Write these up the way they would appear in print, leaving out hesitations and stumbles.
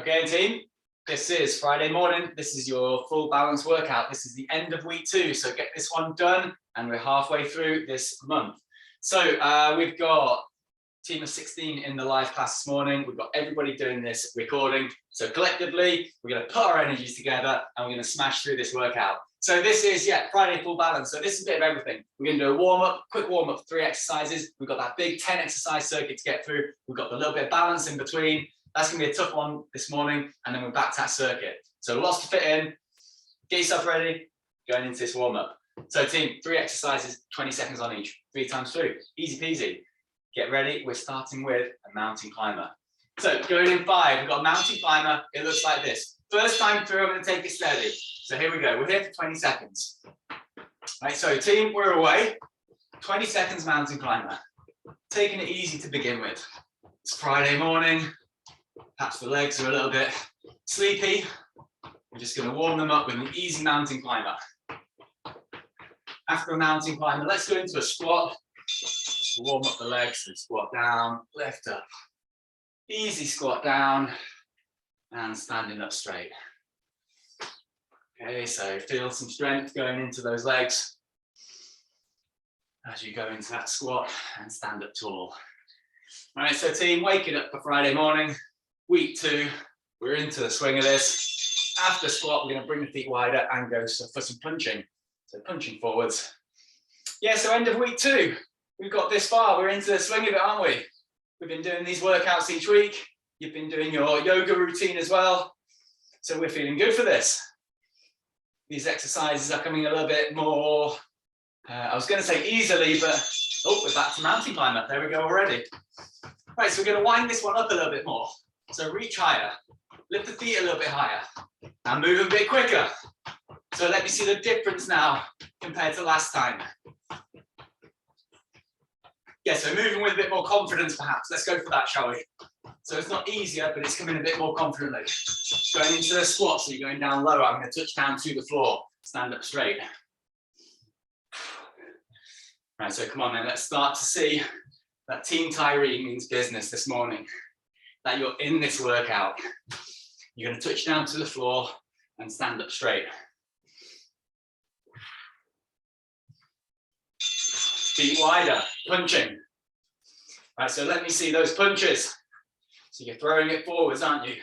Okay, team, this is Friday morning. This is your full balance workout. This is the end of week 2, so get this one done, and we're halfway through this month. So we've got a team of 16 in the live class this morning. We've got everybody doing this recording. So collectively, we're going to put our energies together, and we're going to smash through this workout. So this is, Friday full balance. So this is a bit of everything. We're going to do a warm-up, quick warm-up, 3 exercises. We've got that big 10 exercise circuit to get through. We've got the little bit of balance in between. That's going to be a tough one this morning, and then we're back to that circuit. So lots to fit in. Get yourself ready, going into this warm-up. So team, 3 exercises, 20 seconds on each, 3 times through. Easy peasy. Get ready. We're starting with a mountain climber. So going in 5, we've got a mountain climber. It looks like this. First time through, I'm going to take it steady. So here we go. We're here for 20 seconds. Right, so team, we're away. 20 seconds mountain climber. Taking it easy to begin with. It's Friday morning. Perhaps the legs are a little bit sleepy. We're just going to warm them up with an easy mountain climber. After a mountain climber, let's go into a squat. Just warm up the legs and squat down, lift up. Easy squat down and standing up straight. Okay, so feel some strength going into those legs as you go into that squat and stand up tall. All right, so team, waking up for Friday morning. Week 2, we're into the swing of this. After squat, we're going to bring the feet wider and go for some punching. So punching forwards. Yeah, so end of week 2. We've got this far. We're into the swing of it, aren't we? We've been doing these workouts each week. You've been doing your yoga routine as well. So we're feeling good for this. These exercises are coming a little bit more, I was going to say easily, but we're back to mountain climber. There we go already. Right, so we're going to wind this one up a little bit more. So reach higher, lift the feet a little bit higher, and move a bit quicker. So let me see the difference now compared to last time. Yeah, so moving with a bit more confidence perhaps. Let's go for that, shall we? So it's not easier, but it's coming a bit more confidently. Going into the squat, so you're going down lower. I'm going to touch down to the floor, stand up straight. Right, so come on then, let's start to see that Team Tyree means business this morning. That you're in this workout. You're going to touch down to the floor and stand up straight. Feet wider, punching. Right, so let me see those punches. So you're throwing it forwards, aren't you?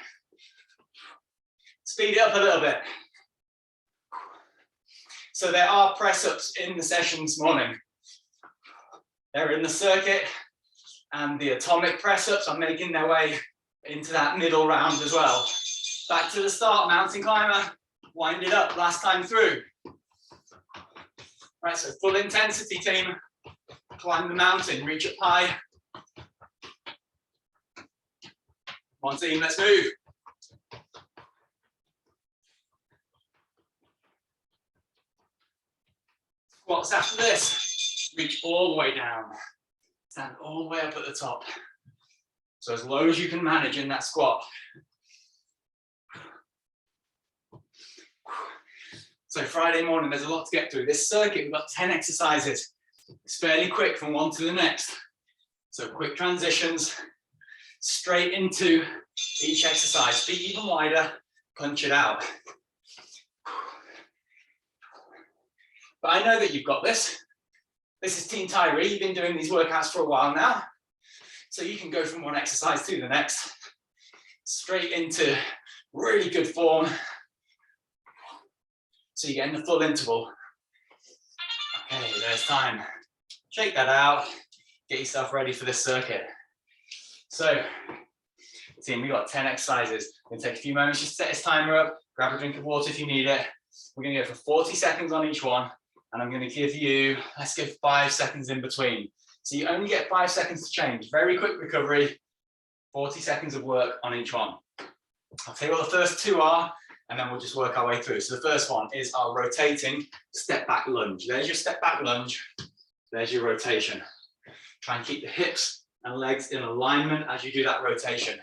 Speed it up a little bit. So there are press-ups in the session this morning. They're in the circuit, and the atomic press-ups are making their way into that middle round as well. Back to the start, mountain climber, wind it up last time through. Right, so full intensity team, climb the mountain, reach up high. Come on team, let's move. Squats after this, reach all the way down, stand all the way up at the top. So as low as you can manage in that squat. So Friday morning, there's a lot to get through. This circuit, we've got 10 exercises. It's fairly quick from one to the next. So quick transitions, straight into each exercise. Feet even wider, punch it out. But I know that you've got this. This is Team Tyree. You've been doing these workouts for a while now. So you can go from one exercise to the next, straight into really good form. So you're getting the full interval. Okay, there's time. Shake that out. Get yourself ready for this circuit. So, team, we've got 10 exercises. We're going to take a few moments just to set this timer up. Grab a drink of water if you need it. We're going to go for 40 seconds on each one. And I'm going to give you, let's go 5 seconds in between. So you only get 5 seconds to change. Very quick recovery, 40 seconds of work on each one. I'll tell you what the first 2 are, and then we'll just work our way through. So the first one is our rotating step back lunge. There's your step back lunge. There's your rotation. Try and keep the hips and legs in alignment as you do that rotation.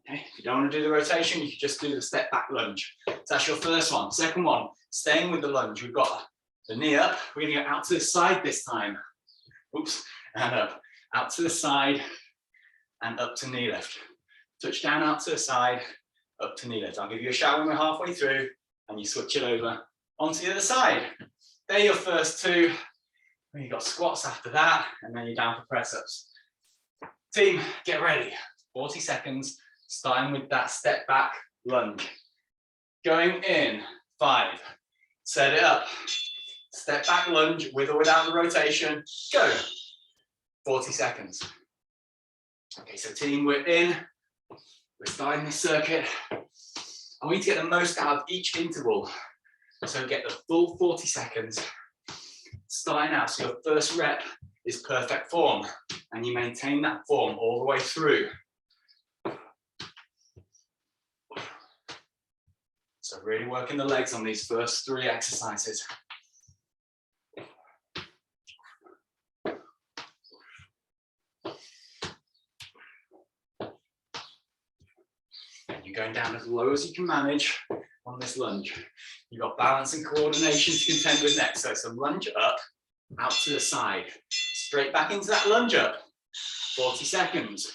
Okay, if you don't want to do the rotation, you can just do the step back lunge. So that's your first one. Second one, staying with the lunge. We've got the knee up. We're going to go out to the side this time. Oops, and up. Out to the side and up to knee lift. Touch down out to the side up to knee lift. I'll give you a shout when we're halfway through and you switch it over onto the other side. They're your first two. Then you've got squats after that, and then you're down for press-ups. Team, get ready. 40 seconds, starting with that step back lunge. Going in, 5. Set it up. Step back lunge with or without the rotation. Go. 40 seconds. Okay, so team, we're in. We're starting this circuit. I want you to get the most out of each interval. So get the full 40 seconds. Starting out, so your first rep is perfect form, and you maintain that form all the way through. So really working the legs on these first 3 exercises. And you're going down as low as you can manage on this lunge. You've got balance and coordination to contend with next. So it's a lunge up, out to the side, straight back into that lunge up. 40 seconds.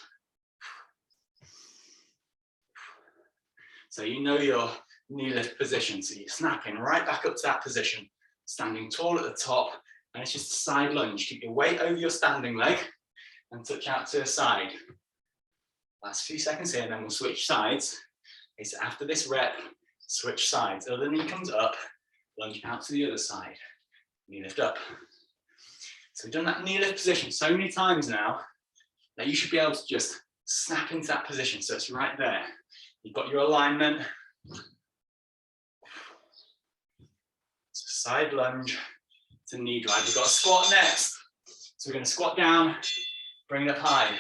So you know your knee lift position. So you're snapping right back up to that position, standing tall at the top, and it's just a side lunge. Keep your weight over your standing leg and touch out to the side. Last few seconds here, and then we'll switch sides. Okay, so after this rep, switch sides. Other knee comes up, lunge out to the other side. Knee lift up. So we've done that knee lift position so many times now that you should be able to just snap into that position. So it's right there. You've got your alignment. So side lunge to knee drive. We've got a squat next. So we're going to squat down, bring it up high.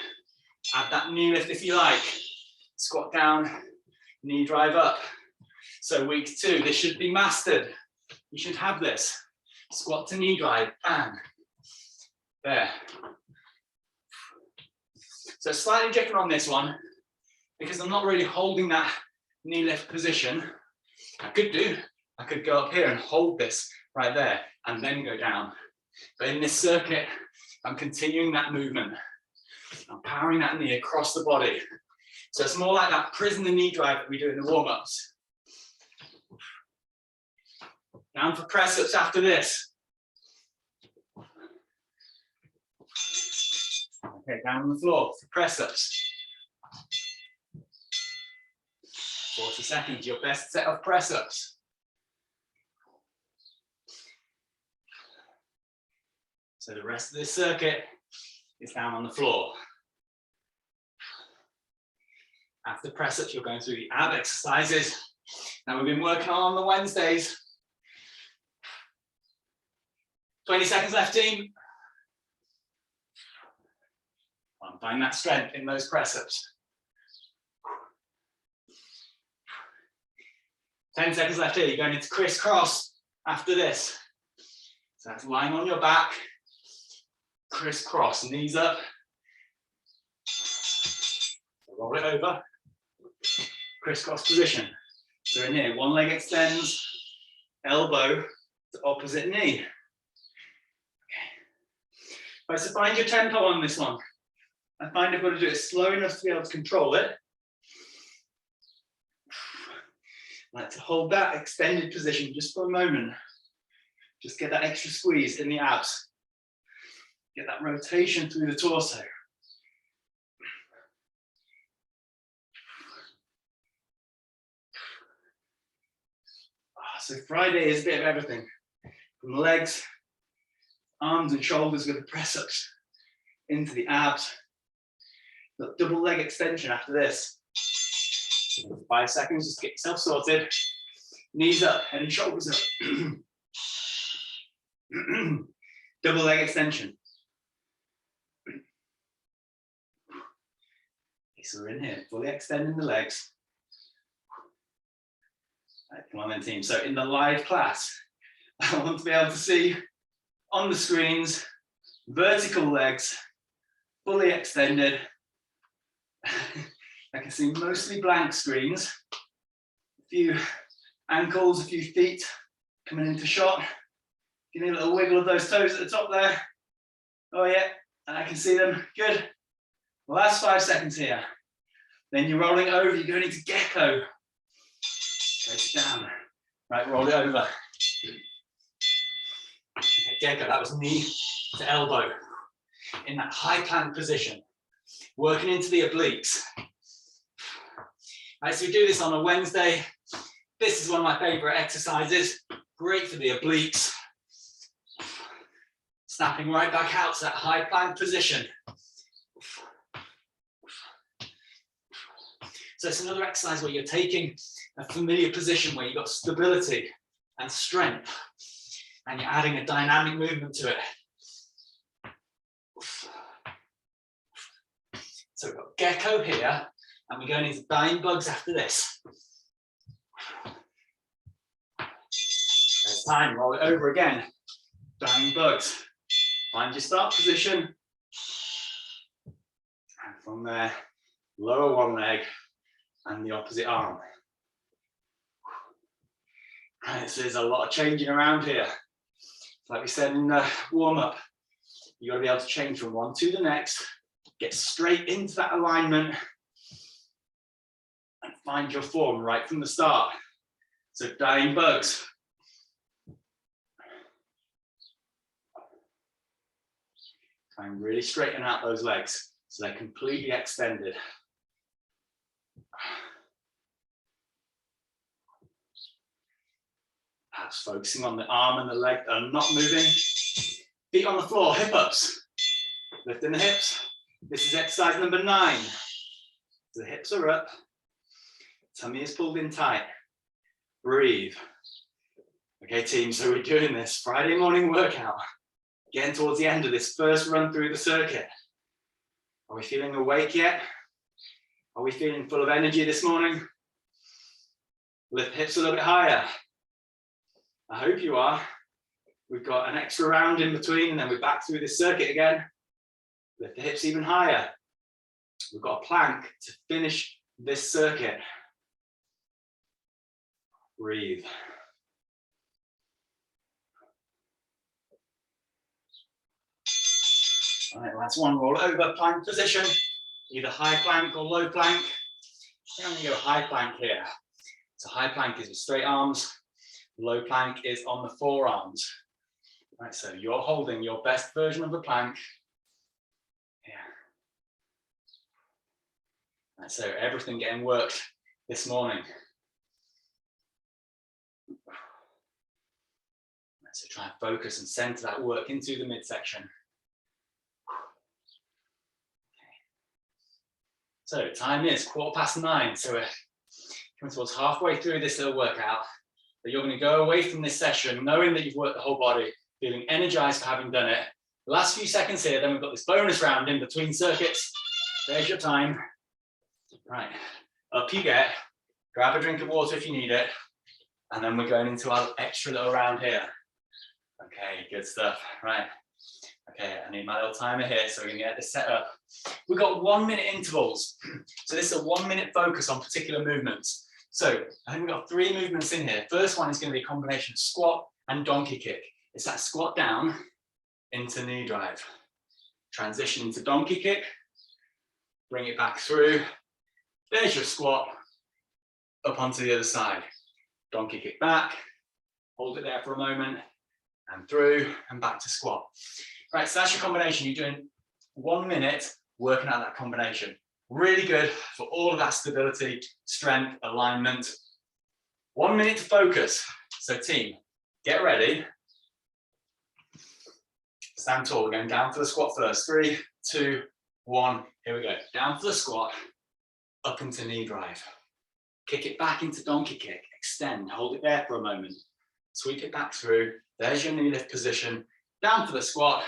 Add that knee lift if you like. Squat down, knee drive up. So week 2, this should be mastered. You should have this. Squat to knee drive, and there. So slightly different on this one, because I'm not really holding that knee lift position. I could go up here and hold this right there, and then go down. But in this circuit, I'm continuing that movement. I'm powering that knee across the body. So it's more like that prisoner knee drive that we do in the warm-ups. Down for press-ups after this. Okay, down on the floor for press-ups. 40 seconds, your best set of press-ups. So the rest of this circuit is down on the floor. After press-ups, you're going through the ab exercises. Now we've been working on the Wednesdays. 20 seconds left, team. Find that strength in those press-ups. 10 seconds left here. You're going into crisscross after this. So that's lying on your back. Crisscross, knees up. Roll it over. Crisscross position. So in here, one leg extends, elbow to opposite knee. Okay. Right, so find your tempo on this one. I find I've got to do it slow enough to be able to control it. I like to hold that extended position just for a moment. Just get that extra squeeze in the abs. Get that rotation through the torso. So Friday is a bit of everything. From legs, arms and shoulders with the press-ups into the abs. Got double leg extension after this. 5 seconds, just get yourself sorted. Knees up, head and shoulders up. Double leg extension. Okay, so we're in here, fully extending the legs. Right, come on then, team. So in the live class, I want to be able to see on the screens, vertical legs, fully extended. I can see mostly blank screens, a few ankles, a few feet coming into shot. Give me a little wiggle of those toes at the top there. Oh yeah, and I can see them, good. Last 5 seconds here. Then you're rolling over, you're going into gecko. Straight it down. Right, roll it over. Okay, gecko, that was knee to elbow. In that high plank position. Working into the obliques. Right, so we do this on a Wednesday. This is one of my favorite exercises. Great for the obliques. Snapping right back out to that high plank position. So it's another exercise where you're taking a familiar position where you've got stability and strength, and you're adding a dynamic movement to it. So we've got gecko here, and we're going into dying bugs after this. There's time, roll it over again. Dying bugs. Find your start position. And from there, lower one leg and the opposite arm. Right, so there's a lot of changing around here. Like we said in the warm-up, you've got to be able to change from one to the next, get straight into that alignment, and find your form right from the start. So dying bugs. Try and really straighten out those legs so they're completely extended. Perhaps focusing on the arm and the leg that are not moving. Feet on the floor, hip ups. Lifting the hips. This is exercise number 9. The hips are up. Tummy is pulled in tight. Breathe. Okay, team, so we're doing this Friday morning workout. Getting towards the end of this first run through the circuit. Are we feeling awake yet? Are we feeling full of energy this morning? Lift hips a little bit higher. I hope you are. We've got an extra round in between, and then we're back through this circuit again. Lift the hips even higher. We've got a plank to finish this circuit. Breathe. All right, last one, roll over, plank position, either high plank or low plank. I'm going to go high plank here. So high plank is with straight arms, low plank is on the forearms. Right, so you're holding your best version of the plank. Yeah. Right, so everything getting worked this morning. Right, so try and focus and center that work into the midsection. So time is 9:15, so we're coming towards halfway through this little workout. But you're going to go away from this session knowing that you've worked the whole body, feeling energized for having done it. The last few seconds here, then we've got this bonus round in between circuits. There's your time. Right, up you get. Grab a drink of water if you need it. And then we're going into our extra little round here. Okay, good stuff. Right. Okay, I need my little timer here, so we're going to get this set up. We've got 1 minute intervals. So this is a 1 minute focus on particular movements. So I think we've got 3 movements in here. First one is going to be a combination of squat and donkey kick. It's that squat down into knee drive. Transition into donkey kick. Bring it back through. There's your squat. Up onto the other side. Donkey kick back. Hold it there for a moment. And through and back to squat. Right, so that's your combination. You're doing 1 minute working out that combination. Really good for all of that stability, strength, alignment. 1 minute to focus. So team, get ready. Stand tall. We're going down for the squat first. 3, 2, 1. Here we go. Down for the squat. Up into knee drive. Kick it back into donkey kick. Extend. Hold it there for a moment. Sweep it back through. There's your knee lift position. Down for the squat.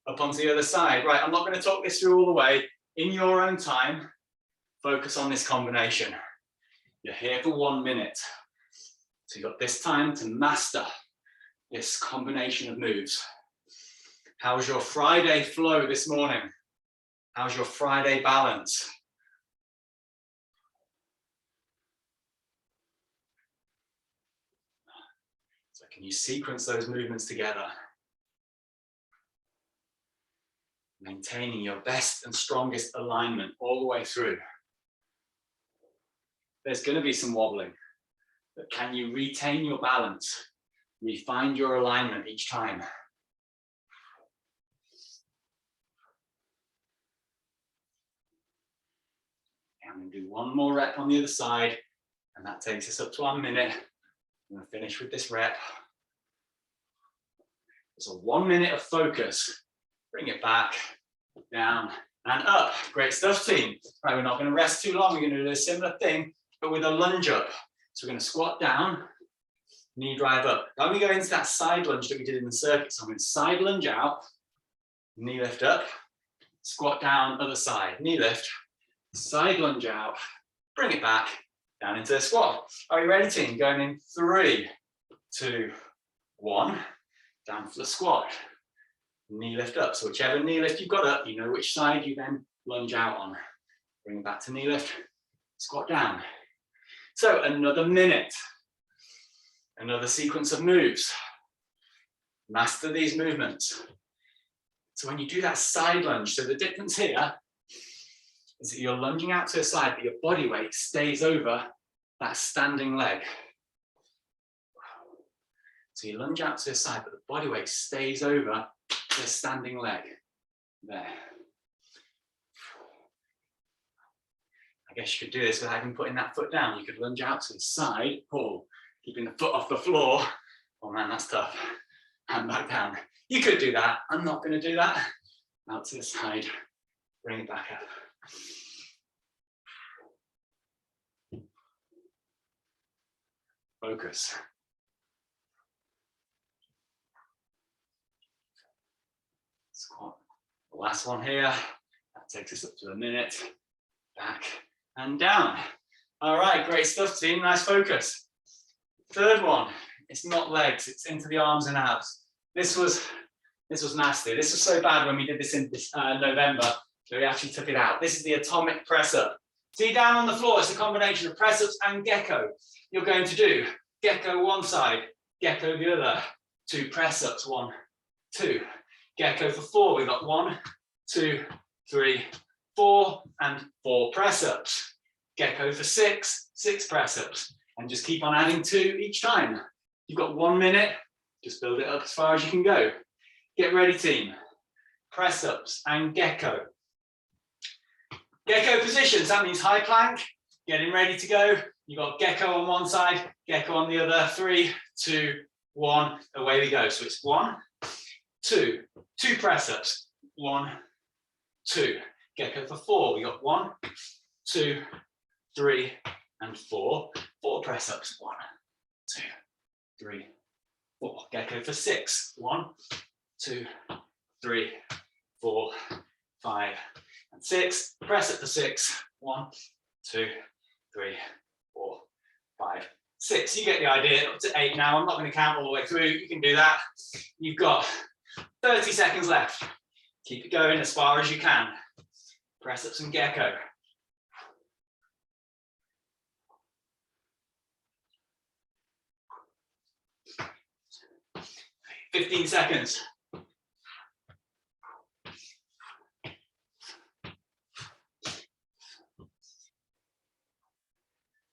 Up onto the other side. Right, I'm not going to talk this through all the way. In your own time, focus on this combination. You're here for 1 minute. So you've got this time to master this combination of moves. How's your Friday flow this morning? How's your Friday balance? So can you sequence those movements together? Maintaining your best and strongest alignment all the way through. There's going to be some wobbling. but can you retain your balance? Refine your alignment each time. And we'll do one more rep on the other side, and that takes us up to 1 minute. I'm going to finish with this rep. So 1 minute of focus. Bring it back, down and up. Great stuff, team. Right, we're not going to rest too long. We're going to do a similar thing, but with a lunge up. So we're going to squat down, knee drive up. Now we go into that side lunge that we did in the circuit. So I'm going to side lunge out, knee lift up, squat down, other side, knee lift, side lunge out, bring it back, down into a squat. Are you ready, team? Going in 3, 2, 1, down for the squat. Knee lift up. So whichever knee lift you've got up, you know which side you then lunge out on. Bring it back to knee lift, squat down. So another minute, another sequence of moves. Master these movements. So when you do that side lunge, so the difference here is that you're lunging out to a side, but your body weight stays over that standing leg. So you lunge out to a side, but the body weight stays over the standing leg. There. I guess you could do this without even putting that foot down. You could lunge out to the side, pull, keeping the foot off the floor. Oh man, that's tough. And back down. You could do that. I'm not going to do that. Out to the side, bring it back up. Focus. Squat. The last one here. That takes us up to a minute. Back and down. All right, great stuff, team. Nice focus. Third one. It's not legs. It's into the arms and abs. This was nasty. This was so bad when we did this in November that we actually took it out. This is the atomic press up. See down on the floor, it's a combination of press ups and gecko. You're going to do gecko one side, gecko the other. 2 press ups, 1, 2. Gecko for 4. We've got 1, 2, 3, 4, and 4 press ups. Gecko for 6, 6 press ups, and just keep on adding 2 each time. You've got 1 minute. Just build it up as far as you can go. Get ready, team. Press ups and gecko. Gecko positions, that means high plank, getting ready to go. You've got gecko on one side, gecko on the other. 3, 2, 1, away we go. So it's 1, 2, 2 press ups. 1, 2. Gecko for 4. We got 1, 2, 3, and 4. 4 press ups. 1, 2, 3, 4. Gecko for 6. 1, 2, 3, 4, 5, and 6. Press up for 6. 1, 2, 3, 4, 5, 6. You get the idea. Up to 8 now. I'm not going to count all the way through. You can do that. You've got 30 seconds left. Keep it going as far as you can. Press up some gecko. $15 seconds.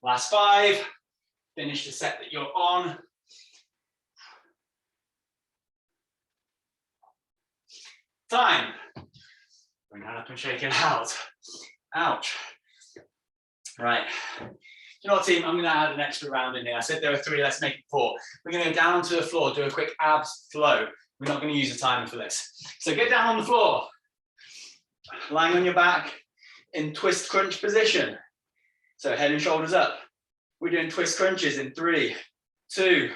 Last 5. Finish the set that you're on. Time. Bring that up and shake it out. Ouch. Right. You know what, team? I'm going to add an extra round in here. I said there were 3. Let's make it 4. We're going to go down onto the floor, do a quick abs flow. We're not going to use a timer for this. So get down on the floor. Lying on your back in twist crunch position. So head and shoulders up. We're doing twist crunches in 3, 2,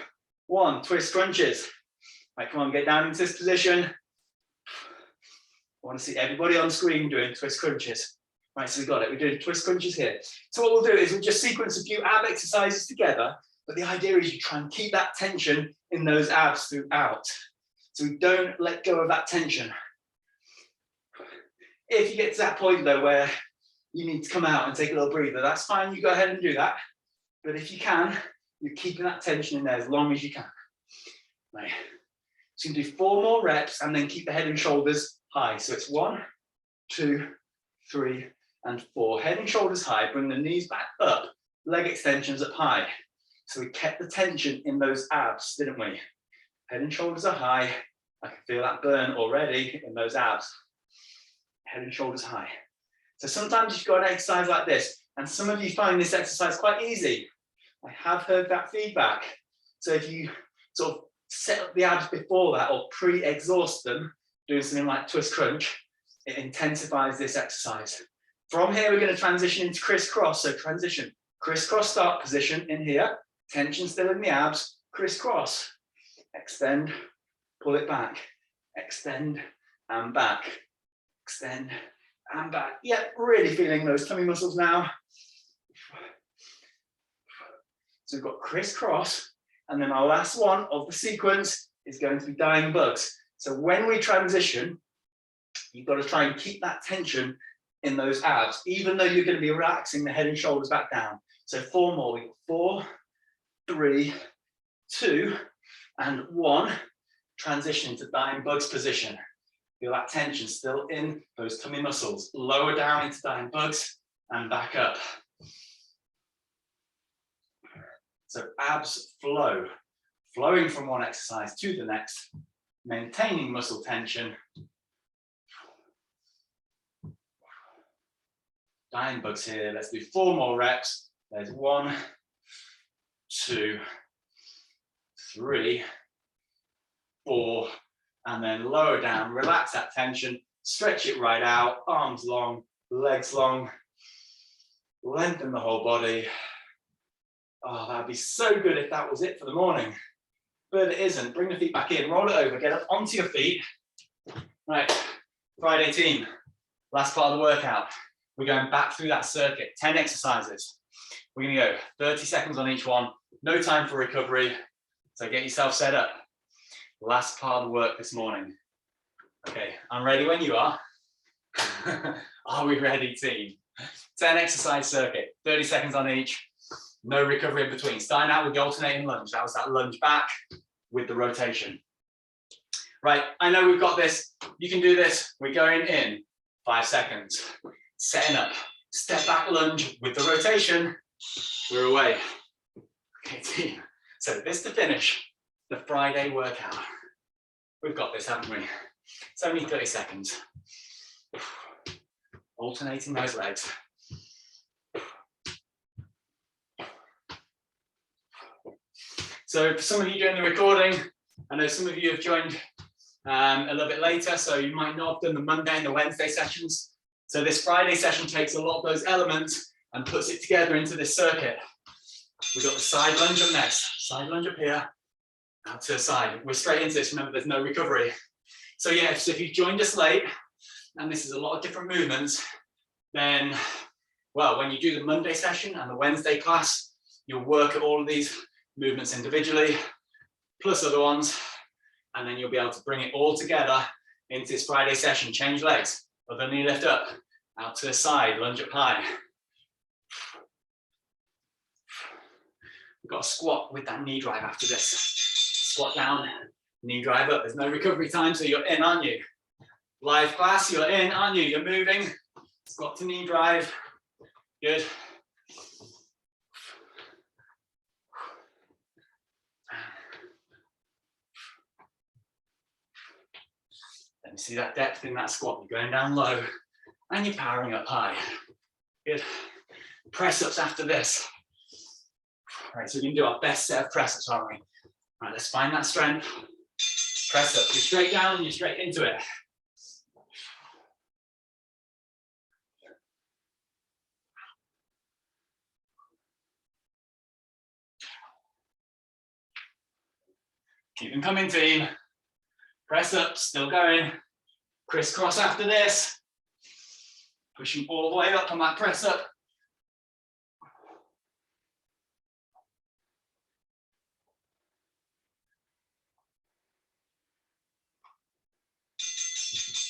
1. Twist crunches. Right, come on, get down into this position. I want to see everybody on screen doing twist crunches. Right, so we got it. We're doing twist crunches here. So what we'll do is we'll just sequence a few ab exercises together, but the idea is you try and keep that tension in those abs throughout. So we don't let go of that tension. If you get to that point though where you need to come out and take a little breather, that's fine, you go ahead and do that. But if you can, you're keeping that tension in there as long as you can. Right. So you can do 4 more reps and then keep the head and shoulders high. So it's 1, 2, 3, and 4. Head and shoulders high, bring the knees back up, leg extensions up high. So we kept the tension in those abs, didn't we? Head and shoulders are high. I can feel that burn already in those abs. Head and shoulders high. So sometimes you've got an exercise like this, and some of you find this exercise quite easy. I have heard that feedback. So if you sort of set up the abs before that or pre-exhaust them, doing something like twist crunch, it intensifies this exercise. From here, we're going to transition into crisscross. So transition, crisscross start position in here, tension still in the abs, crisscross, extend, pull it back, extend and back, extend and back. Yeah, really feeling those tummy muscles now. So we've got crisscross, and then our last one of the sequence is going to be dying bugs. So when we transition, you've got to try and keep that tension in those abs, even though you're going to be relaxing the head and shoulders back down. So 4 more. We've got 4, 3, 2, and 1. Transition into dying bugs position. Feel that tension still in those tummy muscles. Lower down into dying bugs and back up. So abs flow, flowing from one exercise to the next, maintaining muscle tension. Dying bugs here. Let's do 4 more reps. There's 1, 2, 3, 4, and then lower down, relax that tension, stretch it right out, arms long, legs long, lengthen the whole body. Oh, that'd be so good if that was it for the morning, but it isn't. Bring the feet back in, roll it over, get up onto your feet. Right, Friday team, last part of the workout. We're going back through that circuit, 10 exercises. We're gonna go 30 seconds on each one, no time for recovery, so get yourself set up. Last part of the work this morning. Okay, I'm ready when you are. Are we ready, team? 10 exercise circuit, 30 seconds on each, no recovery in between. Starting out with the alternating lunge. That was that lunge back with the rotation. Right, I know we've got this. You can do this. We're going in 5 seconds. Setting up, step back lunge with the rotation. We're away. Okay, team. So this to finish the Friday workout. We've got this, haven't we? It's only 30 seconds. Alternating those legs. So for some of you doing the recording, I know some of you have joined a little bit later, so you might not have done the Monday and the Wednesday sessions. So this Friday session takes a lot of those elements and puts it together into this circuit. We've got the side lunge up next. Side lunge up here, out to the side. We're straight into this. Remember, there's no recovery. So yeah, so if you joined us late, and this is a lot of different movements, then, well, when you do the Monday session and the Wednesday class, you'll work at all of these movements individually, plus other ones, and then you'll be able to bring it all together into this Friday session. Change legs, other knee lift up, out to the side, lunge up high. We've got a squat with that knee drive after this. Squat down, knee drive up. There's no recovery time, so you're in, aren't you? Live class, you're in, aren't you? You're moving. Squat to knee drive. Good. Let me see that depth in that squat. You're going down low and you're powering up high. Good. Press ups after this. All right, so we can do our best set of press ups, aren't we? All right, let's find that strength. Press up. You're straight down and you're straight into it. Keep them coming, team. Press up, still going. Crisscross after this. Pushing all the way up on that press up.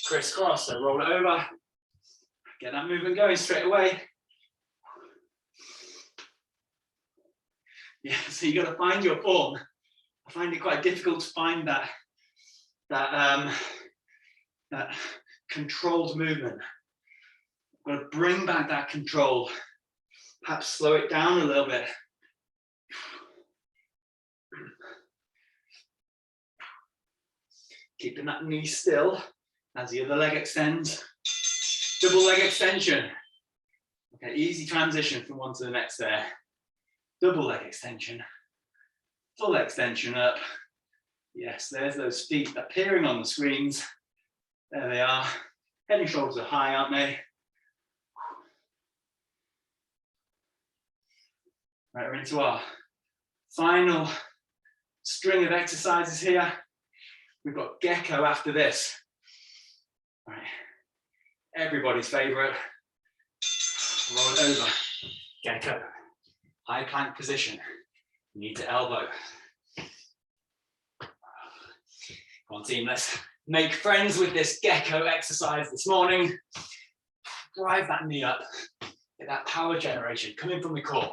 Crisscross, so roll it over. Get that movement going straight away. Yeah, so you got to find your form. I find it quite difficult to find that controlled movement. I've got to bring back that control. Perhaps slow it down a little bit. Keeping that knee still as the other leg extends. Double leg extension. Okay, easy transition from one to the next there. Double leg extension. Full extension up. Yes, there's those feet appearing on the screens. There they are. Head and shoulders are high, aren't they? Right, we're into our final string of exercises here. We've got gecko after this. All right, everybody's favorite. Roll it over. Gecko. High plank position. Knee to elbow. Come on, team, let's make friends with this gecko exercise this morning. Drive that knee up. Get that power generation coming from the core.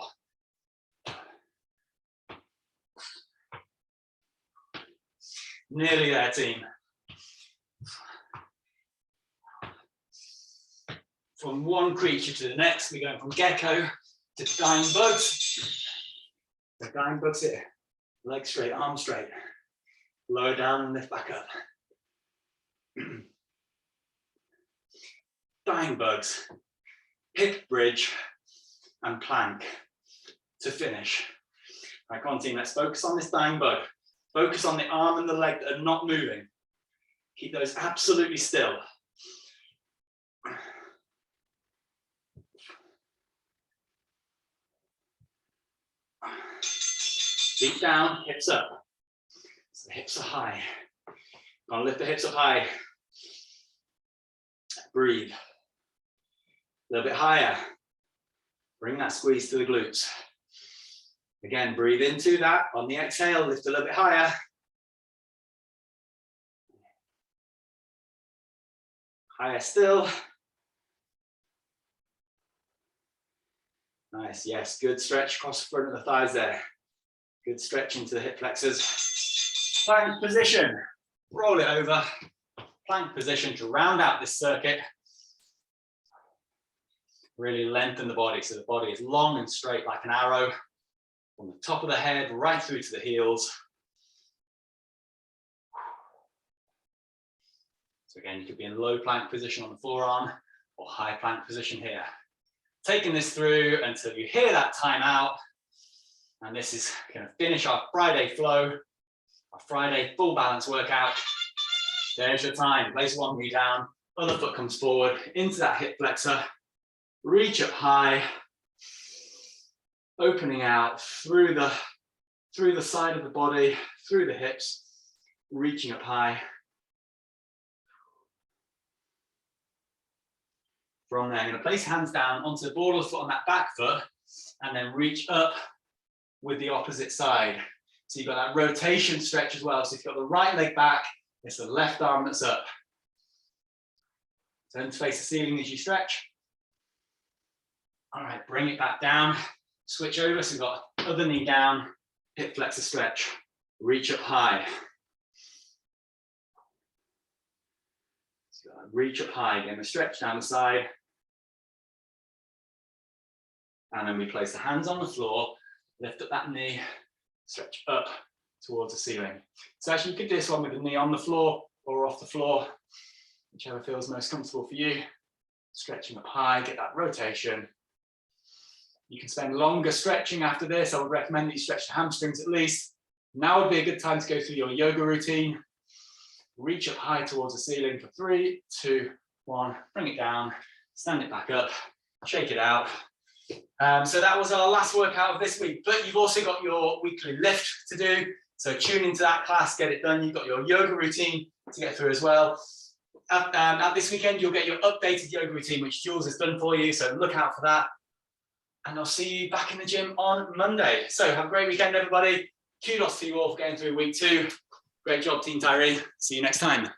Nearly there, team. From one creature to the next, we're going from gecko to dying bugs. So dying bugs here. Legs straight, arms straight. Lower down and lift back up. Dying bugs, hip bridge and plank to finish. Right, come on team, let's focus on this dying bug. Focus on the arm and the leg that are not moving. Keep those absolutely still. Feet down, hips up. So the hips are high. Gonna lift the hips up high. Breathe. A little bit higher. Bring that squeeze to the glutes. Again, breathe into that. On the exhale, lift a little bit higher. Higher still. Nice, yes, good stretch across the front of the thighs there. Good stretch into the hip flexors. Plank position. Roll it over. Plank position to round out this circuit. Really lengthen the body so the body is long and straight like an arrow from the top of the head right through to the heels. So again, you could be in low plank position on the forearm or high plank position here. Taking this through until you hear that time out. And this is going to finish our Friday flow, our Friday full balance workout. There's your time. Place one knee down, other foot comes forward into that hip flexor. Reach up high, opening out through the side of the body, through the hips, reaching up high. From there, I'm going to place hands down onto the ball of the foot on that back foot, and then reach up with the opposite side. So you've got that rotation stretch as well. So if you've got the right leg back, it's the left arm that's up. Turn to face the ceiling as you stretch. All right, bring it back down. Switch over, so we've got other knee down, hip flexor stretch. Reach up high. So reach up high, again, the stretch down the side. And then we place the hands on the floor, lift up that knee, stretch up towards the ceiling. So actually you could do this one with the knee on the floor or off the floor, whichever feels most comfortable for you. Stretching up high, get that rotation. You can spend longer stretching after this. I would recommend that you stretch the hamstrings at least. Now would be a good time to go through your yoga routine. Reach up high towards the ceiling for 3, 2, 1. Bring it down, stand it back up, shake it out. So that was our last workout of this week, but you've also got your weekly lift to do. So tune into that class, get it done. You've got your yoga routine to get through as well. At this weekend, you'll get your updated yoga routine, which Jules has done for you. So look out for that. And I'll see you back in the gym on Monday. So have a great weekend, everybody. Kudos to you all for getting through week 2. Great job, Team Tyree. See you next time.